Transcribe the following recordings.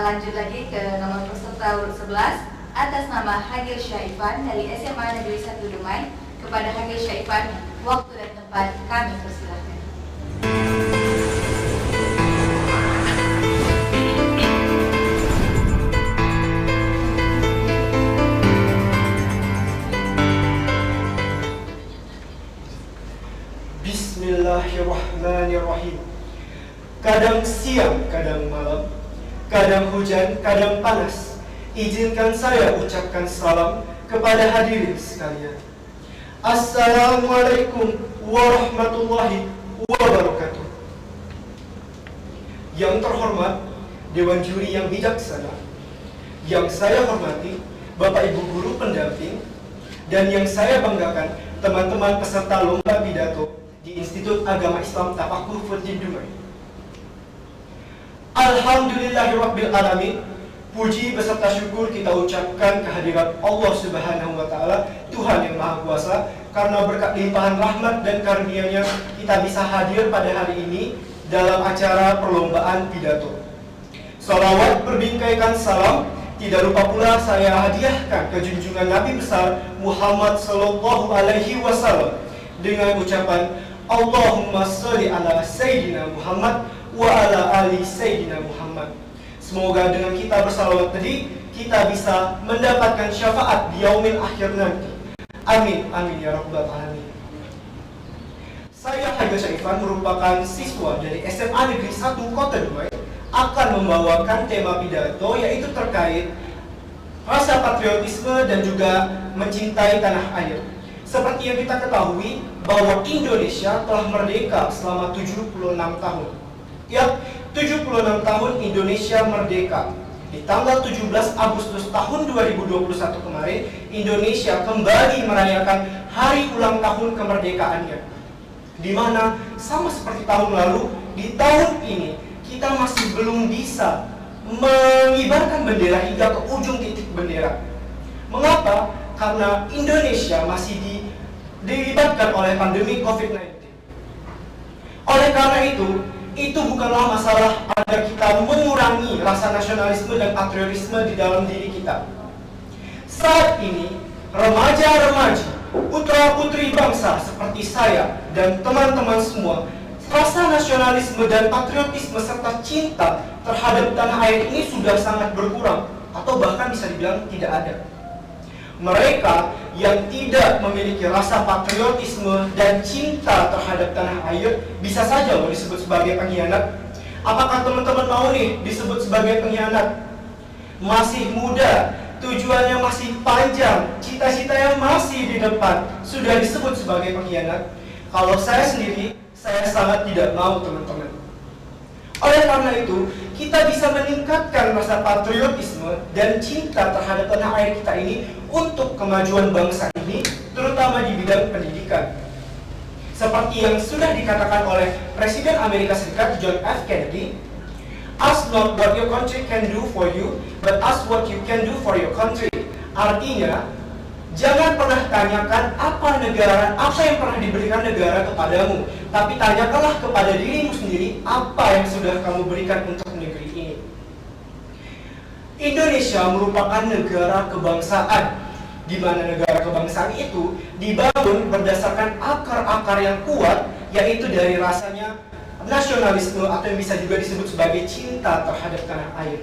lanjut lagi ke nomor peserta urut 11 atas nama Hagil Syaifan dari SMA Negeri 1 Dumai. Kepada Hagil Syaifan, waktu dan tempat kami persilahkan. Bismillahirrahmanirrahim. Kadang siang, kadang malam, kadang hujan, kadang panas, izinkan saya ucapkan salam kepada hadirin sekalian. Assalamualaikum warahmatullahi wabarakatuh. Yang terhormat Dewan Juri yang bijaksana, yang saya hormati Bapak Ibu Guru pendamping, dan yang saya banggakan teman-teman peserta lomba pidato di Institut Agama Islam Tafakur Furdin Dumai. Alhamdulillahirabbil alamin. Puji beserta syukur kita ucapkan kehadirat Allah Subhanahu wa taala, Tuhan yang Maha Kuasa, karena berkat limpahan rahmat dan karunia-Nya kita bisa hadir pada hari ini dalam acara perlombaan pidato. Salawat berbingkaikan salam tidak lupa pula saya hadiahkan ke junjungan Nabi besar Muhammad sallallahu alaihi wasallam dengan ucapan Allahumma sholli ala Sayyidina Muhammad wa ala ali Sayyidina Muhammad. Semoga dengan kita bersalawat tadi, kita bisa mendapatkan syafaat di yaumil akhir nanti. Amin, amin ya rabbal alamin. Saya Hagil Syaifan merupakan siswa dari SMA Negeri 1 Kota Dumai, akan membawakan tema pidato yaitu terkait rasa patriotisme dan juga mencintai tanah air. Seperti yang kita ketahui bahwa Indonesia telah merdeka selama 76 tahun. Ya, 76 tahun Indonesia merdeka. Di tanggal 17 Agustus tahun 2021 kemarin, Indonesia kembali merayakan hari ulang tahun kemerdekaannya. Di mana sama seperti tahun lalu, di tahun ini kita masih belum bisa mengibarkan bendera hingga ke ujung titik bendera. Mengapa? Karena Indonesia masih dilibatkan oleh pandemi COVID-19. Oleh karena itu bukanlah masalah agar kita mengurangi rasa nasionalisme dan patriotisme di dalam diri kita. Saat ini, remaja-remaji, putra-putri bangsa seperti saya dan teman-teman semua, rasa nasionalisme dan patriotisme serta cinta terhadap tanah air ini sudah sangat berkurang, atau bahkan bisa dibilang tidak ada. Mereka yang tidak memiliki rasa patriotisme dan cinta terhadap tanah air bisa saja loh disebut sebagai pengkhianat. Apakah teman-teman mau nih disebut sebagai pengkhianat? Masih muda, tujuannya masih panjang, cita-citanya masih di depan, sudah disebut sebagai pengkhianat? Kalau saya sendiri, saya sangat tidak mau, teman-teman. Oleh karena itu, kita bisa meningkatkan rasa patriotisme dan cinta terhadap tanah air kita ini untuk kemajuan bangsa ini, terutama di bidang pendidikan. Seperti yang sudah dikatakan oleh Presiden Amerika Serikat John F. Kennedy, ask not what your country can do for you, but ask what you can do for your country. Artinya, jangan pernah tanyakan apa yang pernah diberikan negara kepadamu, tapi tanyakanlah kepada dirimu sendiri apa yang sudah kamu berikan untuk negeri ini. Indonesia merupakan negara kebangsaan, di mana negara kebangsaan itu dibangun berdasarkan akar-akar yang kuat, yaitu dari rasanya nasionalisme atau yang bisa juga disebut sebagai cinta terhadap tanah air.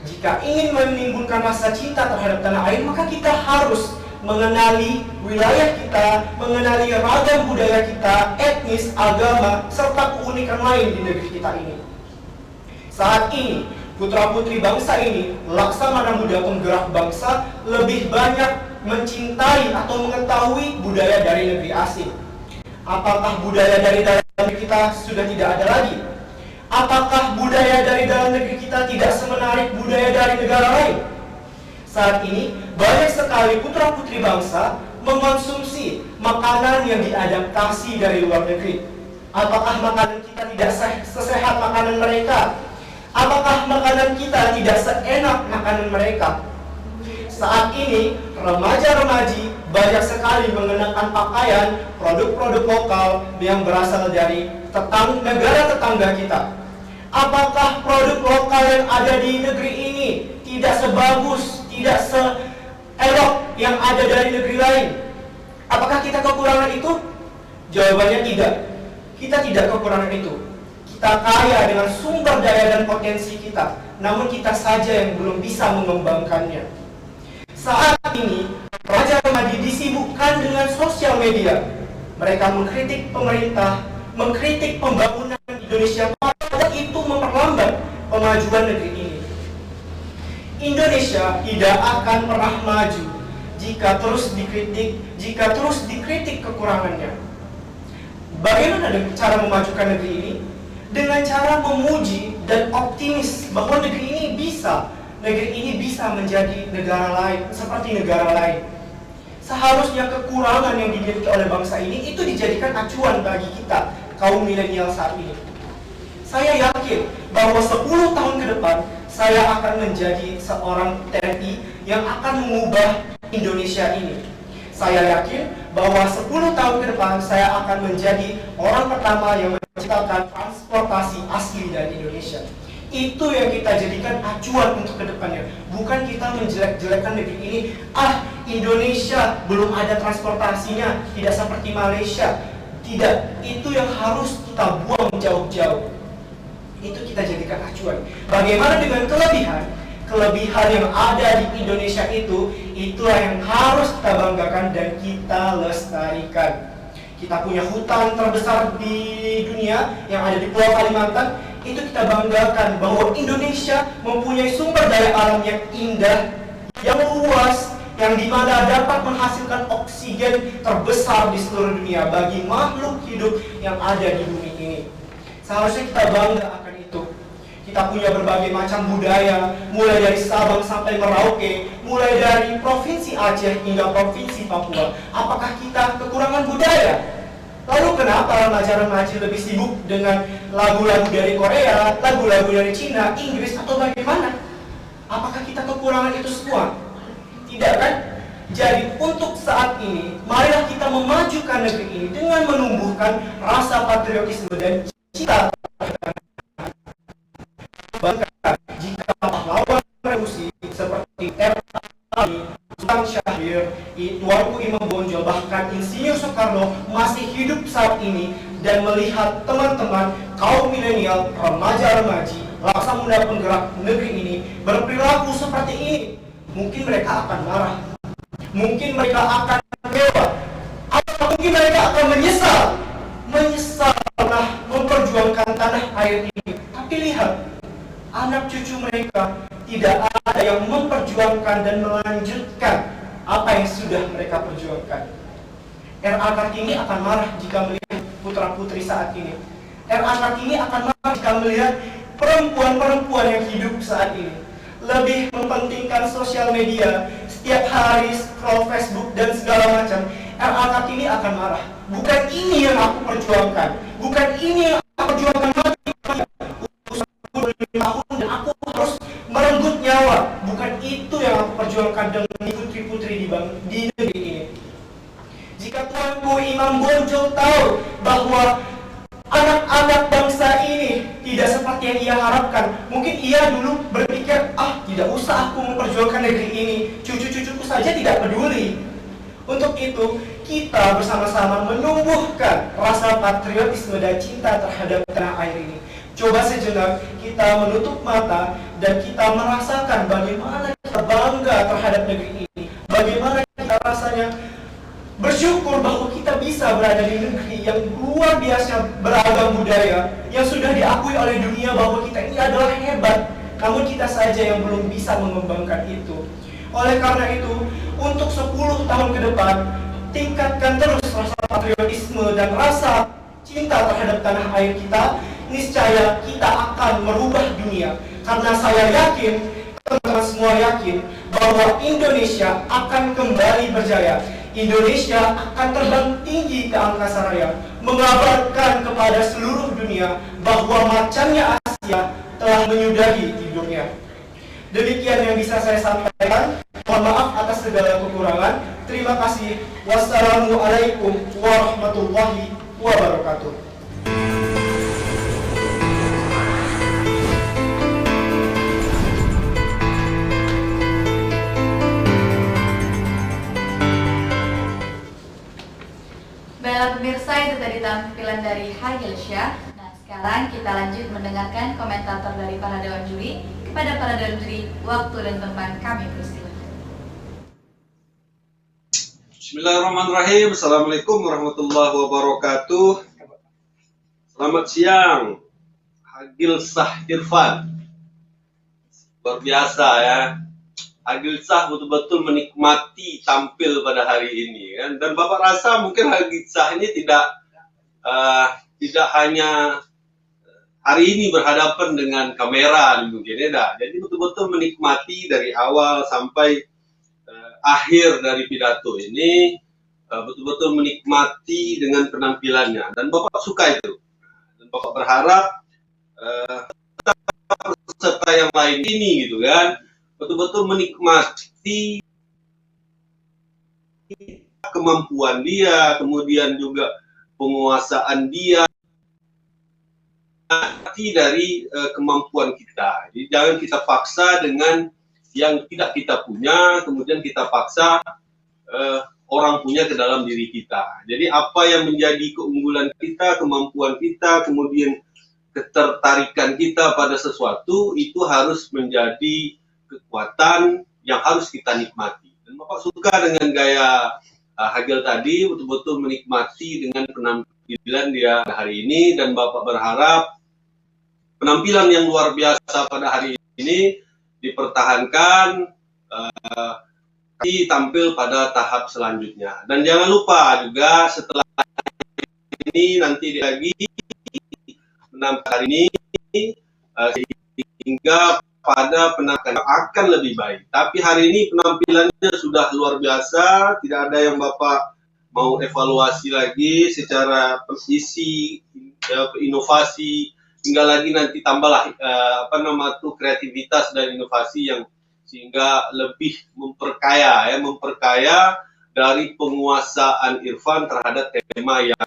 Jika ingin menimbulkan rasa cinta terhadap tanah air, maka kita harus mengenali wilayah kita, mengenali ragam budaya kita, etnis, agama, serta keunikan lain di negeri kita ini. Saat ini, putra-putri bangsa ini, laksamana muda penggerak bangsa, lebih banyak mencintai atau mengetahui budaya dari negeri asing. Apakah budaya dari dalam negeri kita sudah tidak ada lagi? Apakah budaya dari dalam negeri kita tidak semenarik budaya dari negara lain? Saat ini, banyak sekali putra-putri bangsa mengonsumsi makanan yang diadaptasi dari luar negeri. Apakah makanan kita tidak sesehat makanan mereka? Apakah makanan kita tidak seenak makanan mereka? Saat ini, remaja-remaji banyak sekali mengenakan pakaian produk-produk lokal yang berasal dari negara tetangga kita. Apakah produk lokal yang ada di negeri ini tidak sebagus, tidak seelok yang ada dari negeri lain? Apakah kita kekurangan itu? Jawabannya tidak. Kita tidak kekurangan itu. Kita kaya dengan sumber daya dan potensi kita, namun kita saja yang belum bisa mengembangkannya. Saat ini, remaja-remaja disibukkan dengan sosial media. Mereka mengkritik pemerintah, mengkritik pembangunan Indonesia, padahal itu memperlambat kemajuan negeri ini. Indonesia tidak akan pernah maju jika terus dikritik kekurangannya. Bagaimana cara memajukan negeri ini? Dengan cara memuji dan optimis bahwa negeri ini bisa menjadi negara lain, seperti negara lain. Seharusnya kekurangan yang dimiliki oleh bangsa ini itu dijadikan acuan bagi kita, kaum milenial saat ini. Saya yakin bahwa 10 tahun ke depan, saya akan menjadi seorang TNI yang akan mengubah Indonesia ini. Saya yakin bahwa 10 tahun ke depan, saya akan menjadi orang pertama yang menciptakan transportasi asli dari Indonesia. Itu yang kita jadikan acuan untuk kedepannya. Bukan kita menjelek-jelekan negeri ini. Indonesia belum ada transportasinya, tidak seperti Malaysia. Tidak, itu yang harus kita buang jauh-jauh. Itu kita jadikan acuan. Bagaimana dengan kelebihan? Kelebihan yang ada di Indonesia itulah yang harus kita banggakan dan kita lestarikan. Kita punya hutan terbesar di dunia yang ada di Pulau Kalimantan. Itu kita banggakan bahwa Indonesia mempunyai sumber daya alam yang indah, yang luas, yang dimana dapat menghasilkan oksigen terbesar di seluruh dunia bagi makhluk hidup yang ada di bumi ini. Seharusnya kita bangga akan itu. Kita punya berbagai macam budaya, mulai dari Sabang sampai Merauke, mulai dari Provinsi Aceh hingga Provinsi Papua. Apakah kita kekurangan budaya? Lalu kenapa remaja-remaja lebih sibuk dengan lagu-lagu dari Korea, lagu-lagu dari Cina, Inggris, atau bagaimana? Apakah kita kekurangan itu semua? Tidak kan? Jadi untuk saat ini, marilah kita memajukan negeri ini dengan menumbuhkan rasa patriotisme dan cita. Bahkan jika pahlawan revolusi seperti R.A. Sultan Syahrir, Tuanku Imam Bonjol, bahkan Insinyur Soekarno masih hidup saat ini dan melihat teman-teman kaum milenial, remaja-remaji, laksamana penggerak negeri ini berperilaku seperti ini, mungkin mereka akan marah, mungkin mereka akan kecewa, atau mungkin mereka akan menyesal pernah memperjuangkan tanah air ini. Tapi lihat, anak cucu mereka tidak ada yang memperjuangkan dan melanjutkan apa yang sudah mereka perjuangkan. R.A. Kartini akan marah jika melihat putra-putri saat ini. R.A. Kartini akan marah jika melihat perempuan-perempuan yang hidup saat ini lebih mementingkan sosial media, setiap hari scroll Facebook dan segala macam. R.A. Kartini akan marah. Bukan ini yang aku perjuangkan, bukan ini yang aku perjuangkan lagi. Tahun dan aku harus merenggut nyawa. Bukan itu yang aku perjuangkan dengan putri-putri di negeri ini. Jika Tuanku Imam Bonjol tahu bahwa anak-anak bangsa ini tidak seperti yang ia harapkan, mungkin ia dulu berpikir, tidak usah aku memperjuangkan negeri ini, cucu-cucuku saja tidak peduli. Untuk itu, kita bersama-sama menumbuhkan rasa patriotisme dan cinta terhadap tanah air ini. Coba sejenak kita menutup mata dan kita merasakan bagaimana kita bangga terhadap negeri ini. Bagaimana kita rasanya bersyukur bahwa kita bisa berada di negeri yang luar biasa beragam budaya, yang sudah diakui oleh dunia bahwa kita ini adalah hebat. Namun kita saja yang belum bisa mengembangkan itu. Oleh karena itu, untuk 10 tahun ke depan, tingkatkan terus rasa patriotisme dan rasa cinta terhadap tanah air kita. Niscaya kita akan merubah dunia. Karena saya yakin, teman-teman semua yakin, bahwa Indonesia akan kembali berjaya. Indonesia akan terbang tinggi ke angkasa raya, mengabarkan kepada seluruh dunia bahwa macannya Asia telah menyudahi tidurnya. Demikian yang bisa saya sampaikan. Mohon maaf atas segala kekurangan. Terima kasih. Wassalamualaikum warahmatullahi wabarakatuh. tadi tampilan dari Hagil Syah. Nah, sekarang kita lanjut mendengarkan komentator dari para dewan juri. Kepada para dewan juri, waktu dan tempat kami persilakan. Bismillahirrahmanirrahim. Assalamualaikum warahmatullahi wabarakatuh. Selamat siang, Hagil Syah Irfan. Luar biasa ya. Hagil Syah betul-betul menikmati tampil pada hari ini kan. Dan Bapak rasa mungkin Hagil Syah ini tidak hanya hari ini berhadapan dengan kamera mungkin ya. Jadi betul-betul menikmati dari awal sampai akhir dari pidato ini, betul-betul menikmati dengan penampilannya dan Bapak suka itu. Dan Bapak berharap peserta yang lain ini gitu kan betul-betul menikmati kemampuan dia, kemudian juga penguasaan dia dari kemampuan kita. Jadi jangan kita paksa dengan yang tidak kita punya, kemudian kita paksa orang punya ke dalam diri kita. Jadi apa yang menjadi keunggulan kita, kemampuan kita, kemudian ketertarikan kita pada sesuatu itu harus menjadi kekuatan yang harus kita nikmati. Dan Bapak suka dengan gaya Hagil tadi, betul-betul menikmati dengan penampilan dia hari ini, dan Bapak berharap penampilan yang luar biasa pada hari ini dipertahankan, tampil pada tahap selanjutnya. Dan jangan lupa juga setelah ini nanti lagi menampilkan hari ini sehingga pada penampilan akan lebih baik. Tapi hari ini penampilannya sudah luar biasa, tidak ada yang Bapak mau evaluasi lagi secara isi, inovasi, hingga lagi nanti tambahlah kreativitas dan inovasi yang sehingga lebih memperkaya dari penguasaan Irfan terhadap tema yang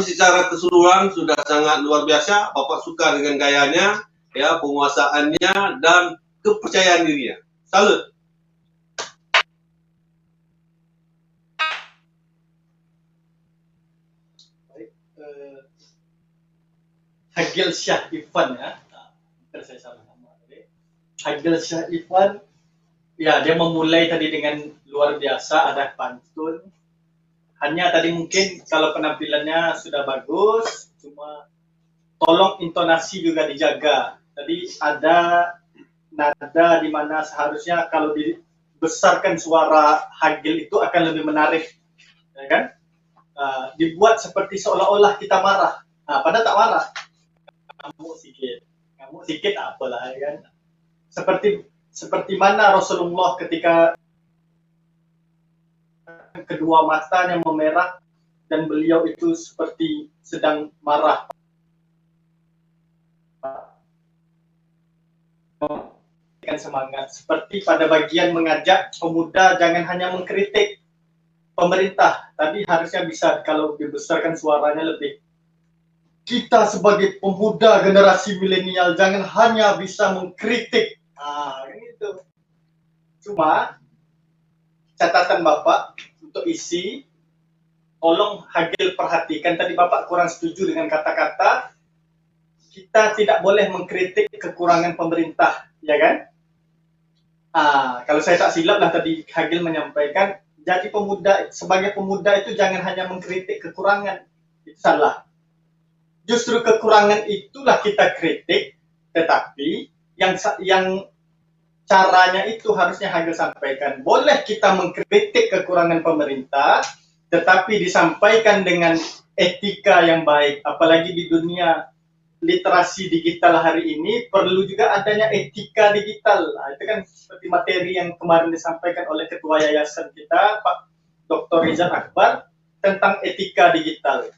secara keseluruhan sudah sangat luar biasa. Bapak suka dengan gayanya, ya, penguasaannya dan kepercayaan dirinya. Salut. Hagil Syah Irfan ya. Saya salah nama. Hagil Syah Irfan, ya, dia memulai tadi dengan luar biasa, ada pantun. Hanya tadi mungkin kalau penampilannya sudah bagus, cuma tolong intonasi juga dijaga. Tadi ada nada di mana seharusnya kalau dibesarkan suara Hagil itu akan lebih menarik, ya kan? Dibuat seperti seolah-olah kita marah, padahal tak marah. Ngamuk sikit apalah, ya kan? Seperti mana Rasulullah ketika kedua matanya memerah dan beliau itu seperti sedang marah. Dengan semangat, seperti pada bagian mengajak pemuda jangan hanya mengkritik pemerintah, tapi harusnya bisa kalau dibesarkan suaranya lebih. Kita sebagai pemuda generasi milenial jangan hanya bisa mengkritik. Gitu. Cuma catatan Bapak untuk isi, tolong Hagil perhatikan, tadi Bapak kurang setuju dengan kata-kata kita tidak boleh mengkritik kekurangan pemerintah, ya kan? Kalau saya tak silap lah tadi Hagil menyampaikan, jadi sebagai pemuda itu jangan hanya mengkritik kekurangan, itu salah. Justru kekurangan itulah kita kritik, tetapi yang caranya itu harusnya Hagil sampaikan. Boleh kita mengkritik kekurangan pemerintah, tetapi disampaikan dengan etika yang baik. Apalagi di dunia literasi digital hari ini, perlu juga adanya etika digital. Itu kan seperti materi yang kemarin disampaikan oleh Ketua Yayasan kita, Pak Dr. Rizal Akbar, tentang etika digital.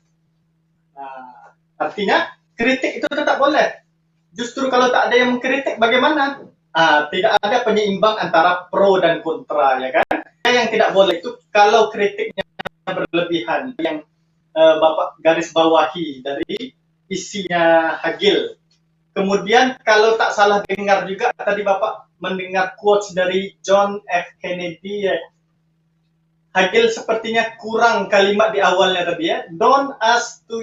Artinya, kritik itu tetap boleh. Justru kalau tak ada yang mengkritik, bagaimana? Tidak ada penyeimbang antara pro dan kontra, ya kan? Yang tidak boleh itu kalau kritiknya berlebihan, yang Bapak garis bawahi dari isinya Hagil. Kemudian kalau tak salah dengar juga, tadi Bapak mendengar quotes dari John F. Kennedy, ya. Hagil sepertinya kurang kalimat di awalnya tadi ya. Don't ask to,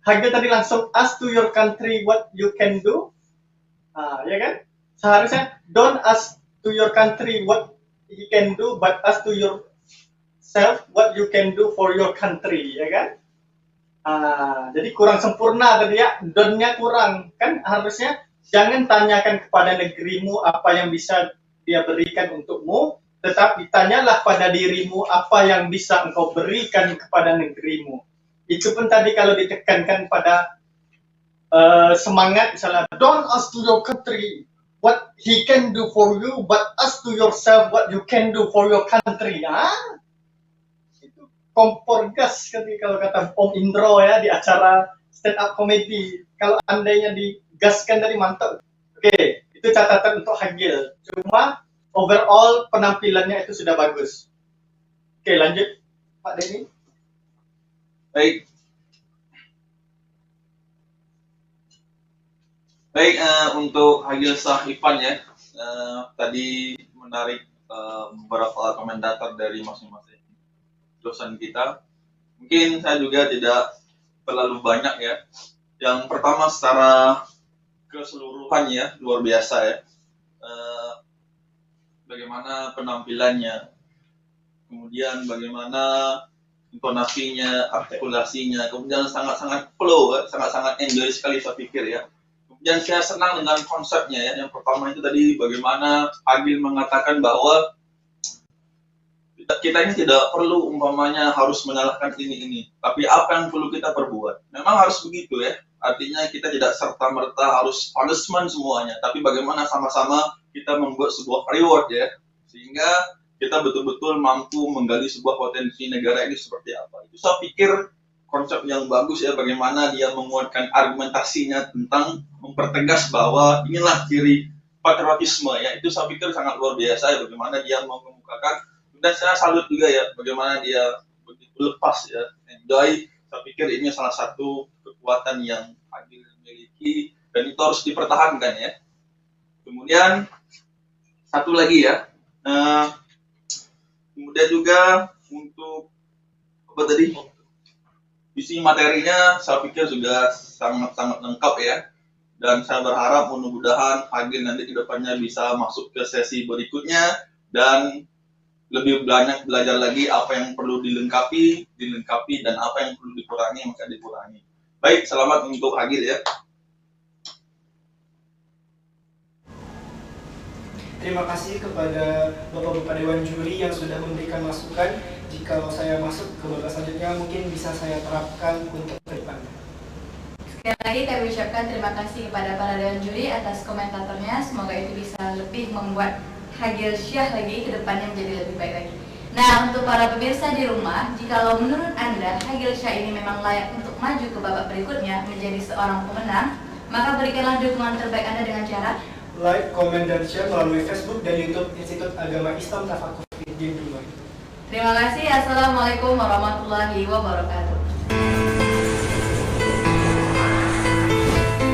Hagil tadi langsung ask to your country what you can do. Ya kan? Seharusnya don't ask to your country what he can do, but ask to yourself what you can do for your country, ya kan? Jadi kurang sempurna tadi ya, don't-nya kurang. Kan harusnya jangan tanyakan kepada negerimu apa yang bisa dia berikan untukmu, tetapi tanyalah pada dirimu apa yang bisa engkau berikan kepada negerimu. Itu pun tadi kalau ditekankan pada semangat, misalnya don't ask to your country what he can do for you, but ask to yourself what you can do for your country. Itu kompor gas kalau kata Om Indro ya di acara stand up comedy. Kalau andainya digaskan dari mantap. Oke, itu catatan untuk Hagil. Cuma overall penampilannya itu sudah bagus. Oke, lanjut Pak Denny. Baik. Baik, untuk Hagil Syah Ifan ya, tadi menarik beberapa komentator dari masing-masing dosen kita. Mungkin saya juga tidak terlalu banyak ya. Yang pertama secara keseluruhan ya, luar biasa ya. Bagaimana penampilannya, kemudian bagaimana intonasinya, artikulasinya, kemudian sangat-sangat flow, sangat-sangat enjoy sekali saya pikir ya. Dan saya senang dengan konsepnya ya. Yang pertama itu tadi bagaimana Hagil mengatakan bahwa kita ini tidak perlu umpamanya harus menyalahkan ini, tapi apa yang perlu kita perbuat. Memang harus begitu ya. Artinya kita tidak serta-merta harus punishment semuanya, tapi bagaimana sama-sama kita membuat sebuah reward ya, sehingga kita betul-betul mampu menggali sebuah potensi negara ini seperti apa. Itu saya pikir konsep yang bagus ya, bagaimana dia menguatkan argumentasinya tentang mempertegas bahwa inilah ciri patriotisme ya. Itu saya pikir sangat luar biasa ya, bagaimana dia mengemukakan. Dan saya salut juga ya, bagaimana dia begitu lepas ya, enjoy. Saya pikir ini salah satu kekuatan yang Hagil miliki dan itu harus dipertahankan ya. Kemudian satu lagi ya, kemudian juga untuk apa tadi, isi materinya saya pikir juga sangat-sangat lengkap ya. Dan saya berharap mudah-mudahan Hagil nanti ke depannya bisa masuk ke sesi berikutnya dan lebih banyak belajar lagi apa yang perlu dilengkapi dan apa yang perlu dikurangi maka dikurangi. Baik, selamat untuk Hagil ya. Terima kasih kepada Bapak-Bapak Dewan Juri yang sudah memberikan masukan. Jika saya masuk ke babak selanjutnya mungkin bisa saya terapkan untuk ke depan. Sekali lagi kami ucapkan terima kasih kepada para Dewan Juri atas komentatornya. Semoga itu bisa lebih membuat Hagil Syah lagi ke depannya menjadi lebih baik lagi. Nah, untuk para pemirsa di rumah, jikalau menurut Anda Hagil Syah ini memang layak untuk maju ke babak berikutnya menjadi seorang pemenang, maka berikanlah dukungan terbaik Anda dengan cara like, komen, dan share melalui Facebook dan YouTube Institut Agama Islam Tafakur Fiddin Dumai. Terima kasih. Assalamualaikum warahmatullahi wabarakatuh.